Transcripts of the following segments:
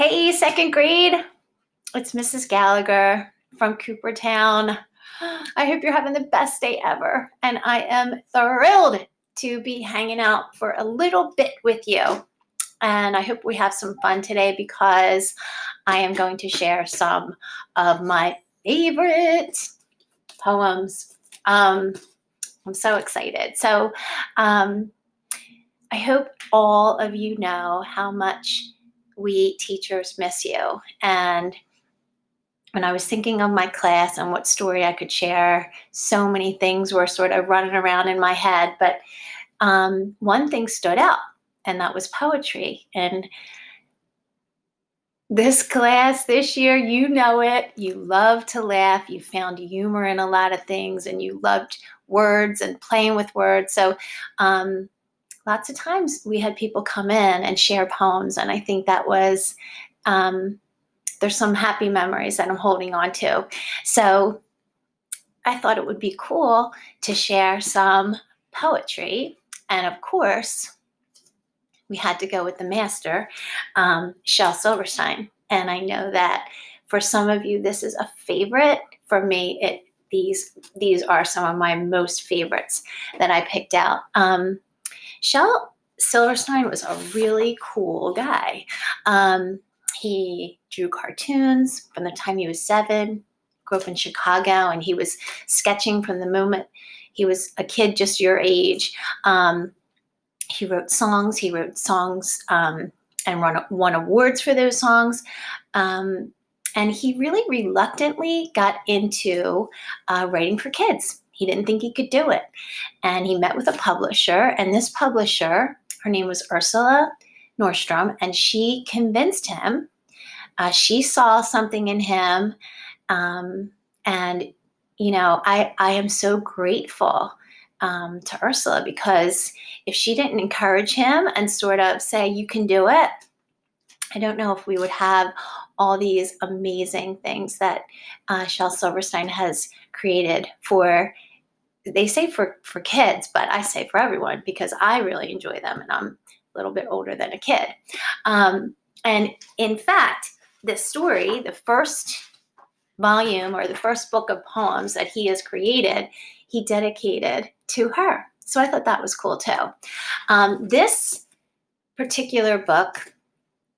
Hey, second grade. It's Mrs. Gallagher from Coopertown. I hope you're having the best day ever. And I am thrilled to be hanging out for a little bit with you. And I hope we have some fun today because I am going to share some of my favorite poems. I'm so excited. I hope all of you know how much we teachers miss you. And when I was thinking of my class and what story I could share, so many things were sort of running around in my head. But one thing stood out, and that was poetry. And this class this year, you know it. You love to laugh. You found humor in a lot of things, and you loved words and playing with words. So lots of times we had people come in and share poems, and I think that was there's some happy memories that I'm holding on to. So I thought it would be cool to share some poetry. And of course, we had to go with the master, Shel Silverstein. And I know that for some of you, this is a favorite. For me, these are some of my most favorites that I picked out. Shel Silverstein was a really cool guy. He drew cartoons from the time he was 7, grew up in Chicago, and he was sketching from the moment he was a kid just your age. He wrote songs and won awards for those songs. And he really reluctantly got into writing for kids. He didn't think he could do it. And he met with a publisher, and this publisher, her name was Ursula Nordstrom, and she convinced him. She saw something in him. And, I am so grateful to Ursula, because if she didn't encourage him and sort of say, you can do it, I don't know if we would have all these amazing things that Shel Silverstein has created they say for kids, but I say for everyone, because I really enjoy them, and I'm a little bit older than a kid. And in fact, this story, the first volume or the first book of poems that he has created, he dedicated to her. So I thought that was cool too. This particular book,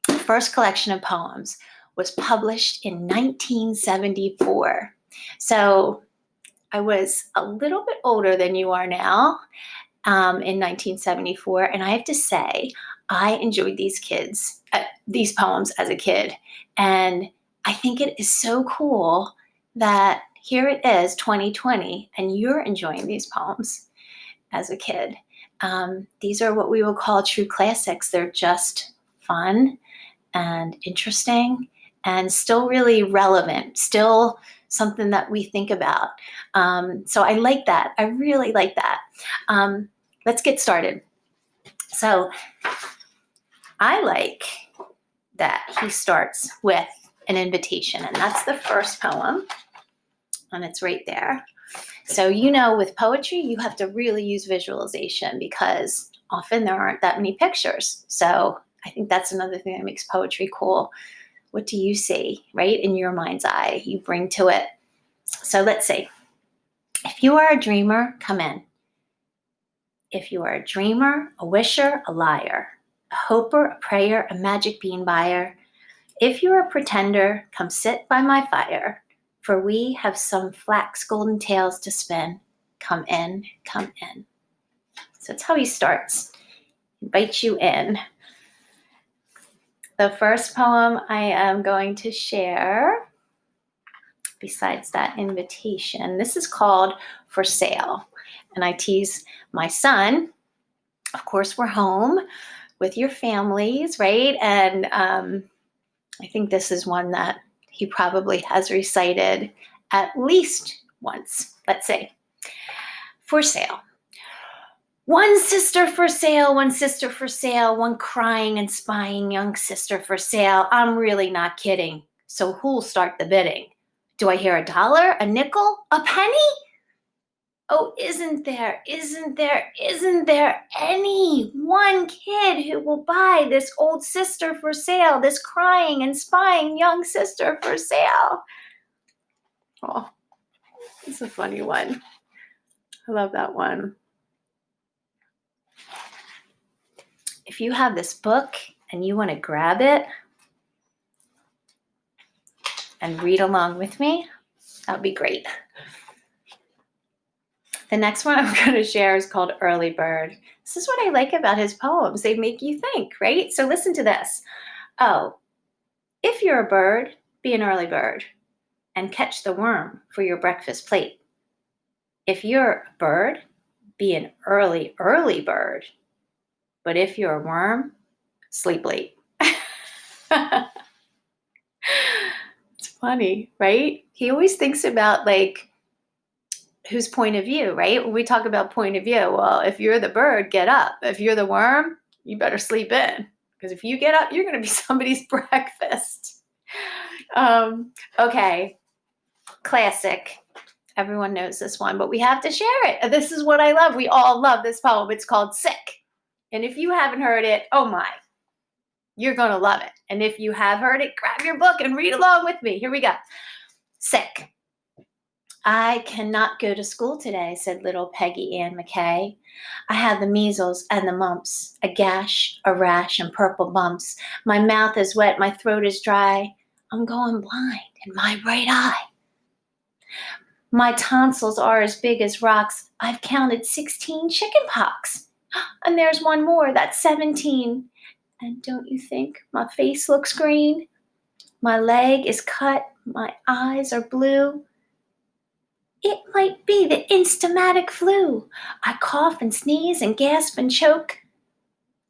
first collection of poems, was published in 1974. So I was a little bit older than you are now in 1974. And I have to say, I enjoyed these poems as a kid. And I think it is so cool that here it is, 2020, and you're enjoying these poems as a kid. These are what we will call true classics. They're just fun and interesting and still really relevant, still something that we think about. So I like that. I really like that. Let's get started. So I like that he starts with an invitation, and that's the first poem, and it's right there. So, with poetry, you have to really use visualization because often there aren't that many pictures. So I think that's another thing that makes poetry cool. What do you see, right, in your mind's eye, you bring to it? So let's see. If you are a dreamer, come in. If you are a dreamer, a wisher, a liar, a hoper, a prayer, a magic bean buyer, if you're a pretender, come sit by my fire, for we have some flax golden tales to spin. Come in, come in. So that's how he starts. Invite you in. The first poem I am going to share, besides that invitation, this is called For Sale. And I tease my son. Of course, we're home with your families, right? And I think this is one that he probably has recited at least once. Let's see. For sale. One sister for sale, one sister for sale, one crying and spying young sister for sale. I'm really not kidding. So who'll start the bidding? Do I hear $1, a nickel, a penny? Oh, isn't there any one kid who will buy this old sister for sale, this crying and spying young sister for sale? Oh, it's a funny one. I love that one. If you have this book and you want to grab it and read along with me, that would be great. The next one I'm going to share is called Early Bird. This is what I like about his poems. They make you think, right? So listen to this. Oh, if you're a bird, be an early bird and catch the worm for your breakfast plate. If you're a bird, be an early bird. But if you're a worm, sleep late. It's funny, right? He always thinks about like whose point of view, right? When we talk about point of view, well, if you're the bird, get up. If you're the worm, you better sleep in. Because if you get up, you're going to be somebody's breakfast. Okay, classic. Everyone knows this one, but we have to share it. This is what I love. We all love this poem. It's called Sick. And if you haven't heard it, oh my, you're going to love it. And if you have heard it, grab your book and read along with me. Here we go. Sick. I cannot go to school today, said little Peggy Ann McKay. I have the measles and the mumps, a gash, a rash, and purple bumps. My mouth is wet, my throat is dry. I'm going blind in my right eye. My tonsils are as big as rocks. I've counted 16 chicken pox. And there's one more, that's 17. And don't you think my face looks green? My leg is cut, my eyes are blue. It might be the instamatic flu. I cough and sneeze and gasp and choke.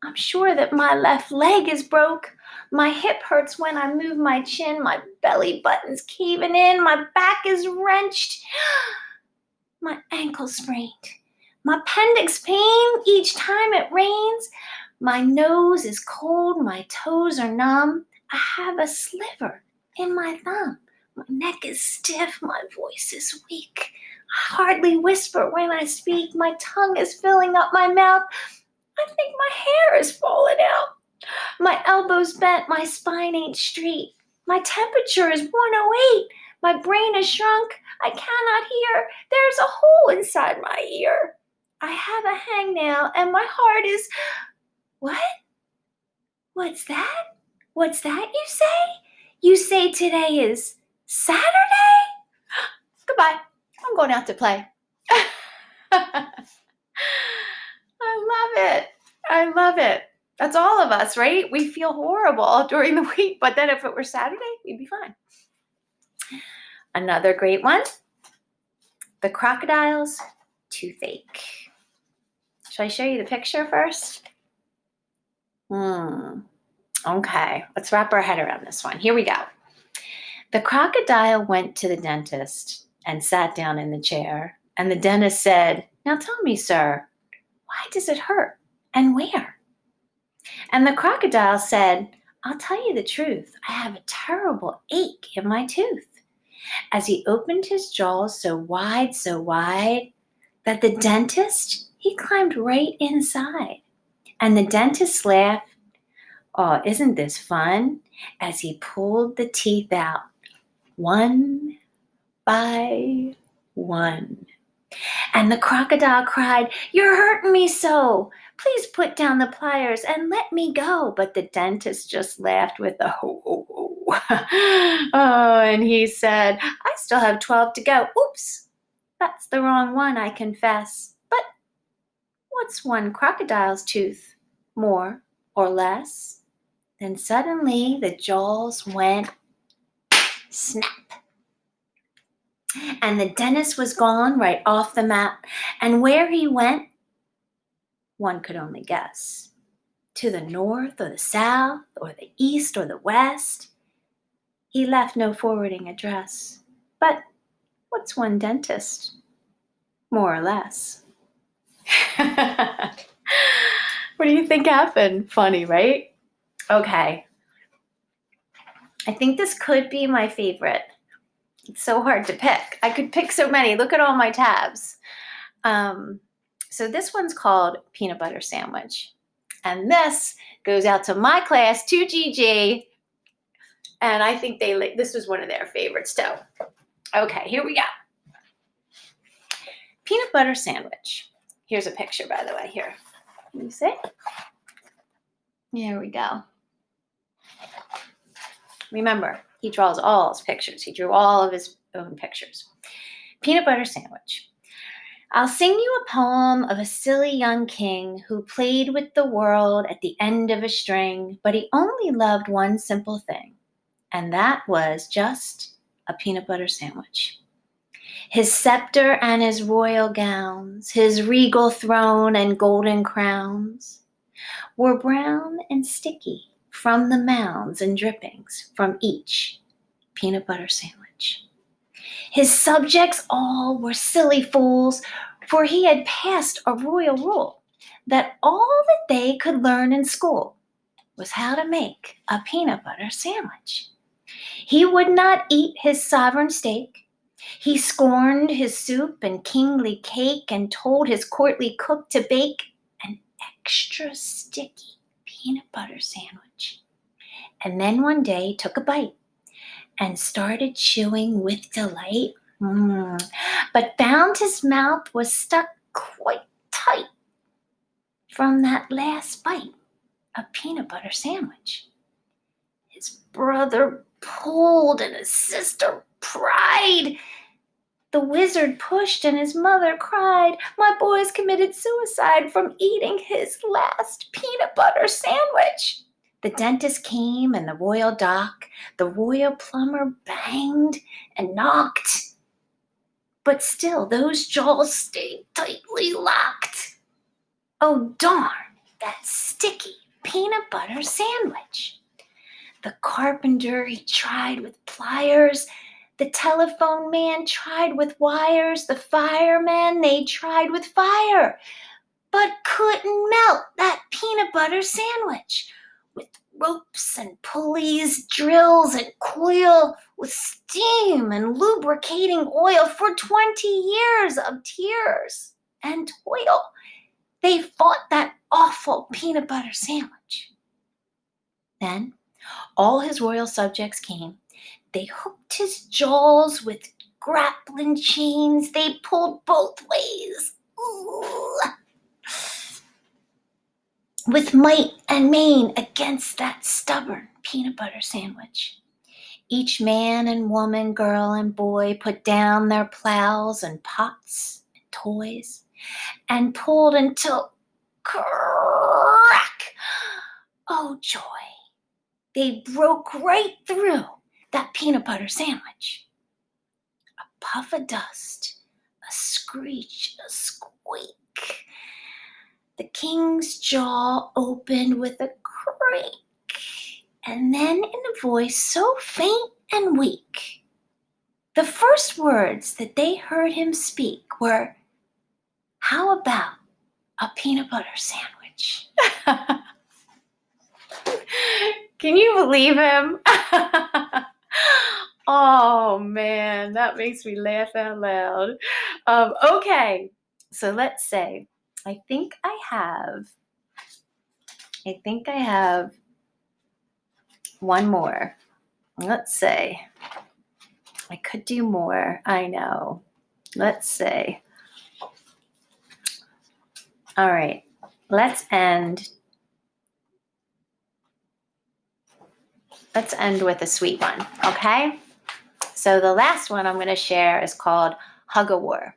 I'm sure that my left leg is broke. My hip hurts when I move my chin. My belly button's caving in. My back is wrenched. My ankle sprained. My appendix pain each time it rains. My nose is cold. My toes are numb. I have a sliver in my thumb. My neck is stiff. My voice is weak. I hardly whisper when I speak. My tongue is filling up my mouth. I think my hair is falling out. My elbows bent. My spine ain't straight. My temperature is 108. My brain is shrunk. I cannot hear. There's a hole inside my ear. I have a hangnail and my heart is... What? What's that? What's that you say? You say today is Saturday? Goodbye. I'm going out to play. I love it. I love it. That's all of us, right? We feel horrible during the week, but then if it were Saturday, we'd be fine. Another great one. The crocodile's toothache. Shall I show you the picture first? Okay, let's wrap our head around this one. Here we go. The crocodile went to the dentist and sat down in the chair. And the dentist said, "Now tell me, sir, why does it hurt and where?" And the crocodile said, "I'll tell you the truth. I have a terrible ache in my tooth." As he opened his jaws so wide, that the dentist, he climbed right inside. And the dentist laughed. Oh, isn't this fun? As he pulled the teeth out, one by one. And the crocodile cried, "You're hurting me so. Please put down the pliers and let me go." But the dentist just laughed with a ho, ho, ho. Oh, and he said, "I still have 12 to go. Oops, that's the wrong one, I confess. But what's one crocodile's tooth, more or less?" Then suddenly the jaws went snap. And the dentist was gone right off the map. And where he went, one could only guess. To the north or the south or the east or the west. He left no forwarding address. But what's one dentist? More or less. What do you think happened? Funny, right? Okay. I think this could be my favorite. It's so hard to pick. I could pick so many. Look at all my tabs. So this one's called Peanut Butter Sandwich. And this goes out to my class, 2GG. And I think this was one of their favorites too. Okay, here we go. Peanut butter sandwich. Here's a picture, by the way, here. Can you see? There we go. Remember, he draws all his pictures. He drew all of his own pictures. Peanut butter sandwich. I'll sing you a poem of a silly young king who played with the world at the end of a string, but he only loved one simple thing, and that was just a peanut butter sandwich. His scepter and his royal gowns, his regal throne and golden crowns were brown and sticky from the mounds and drippings from each peanut butter sandwich. His subjects all were silly fools, for he had passed a royal rule that all that they could learn in school was how to make a peanut butter sandwich. He would not eat his sovereign steak. He scorned his soup and kingly cake and told his courtly cook to bake an extra sticky peanut butter sandwich. And then one day took a bite and started chewing with delight, but found his mouth was stuck quite tight from that last bite of peanut butter sandwich. His brother pulled and his sister pried. The wizard pushed and his mother cried. My boy's committed suicide from eating his last peanut butter sandwich. The dentist came and the royal doc. The royal plumber banged and knocked. But still, those jaws stayed tightly locked. Oh, darn, that sticky peanut butter sandwich. The carpenter, he tried with pliers. The telephone man tried with wires. The fireman, they tried with fire, but couldn't melt that peanut butter sandwich. With ropes and pulleys, drills and coil, with steam and lubricating oil for 20 years of tears and toil, they fought that awful peanut butter sandwich. Then all his royal subjects came. They hooked his jaws with grappling chains. They pulled both ways. Ooh. With might and main against that stubborn peanut butter sandwich. Each man and woman, girl and boy put down their plows and pots and toys and pulled until crack. Oh, joy. They broke right through that peanut butter sandwich. A puff of dust, a screech, a squeak. The king's jaw opened with a creak, and then in a voice so faint and weak, the first words that they heard him speak were, how about a peanut butter sandwich? Can you believe him? Oh man, that makes me laugh out loud. Okay, so let's say, I think I have one more. Let's say, I could do more, I know. Let's say, all right, let's end with a sweet one, okay? So the last one I'm going to share is called Hug-A-War.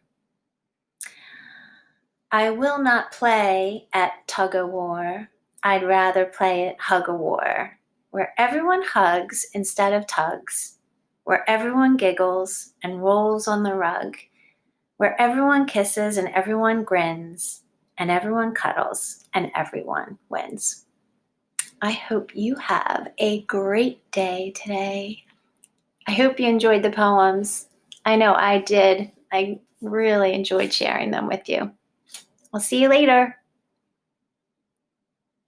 I will not play at tug-a-war. I'd rather play at Hug-A-War, where everyone hugs instead of tugs, where everyone giggles and rolls on the rug, where everyone kisses and everyone grins, and everyone cuddles and everyone wins. I hope you have a great day today. I hope you enjoyed the poems. I know I did. I really enjoyed sharing them with you. I'll see you later.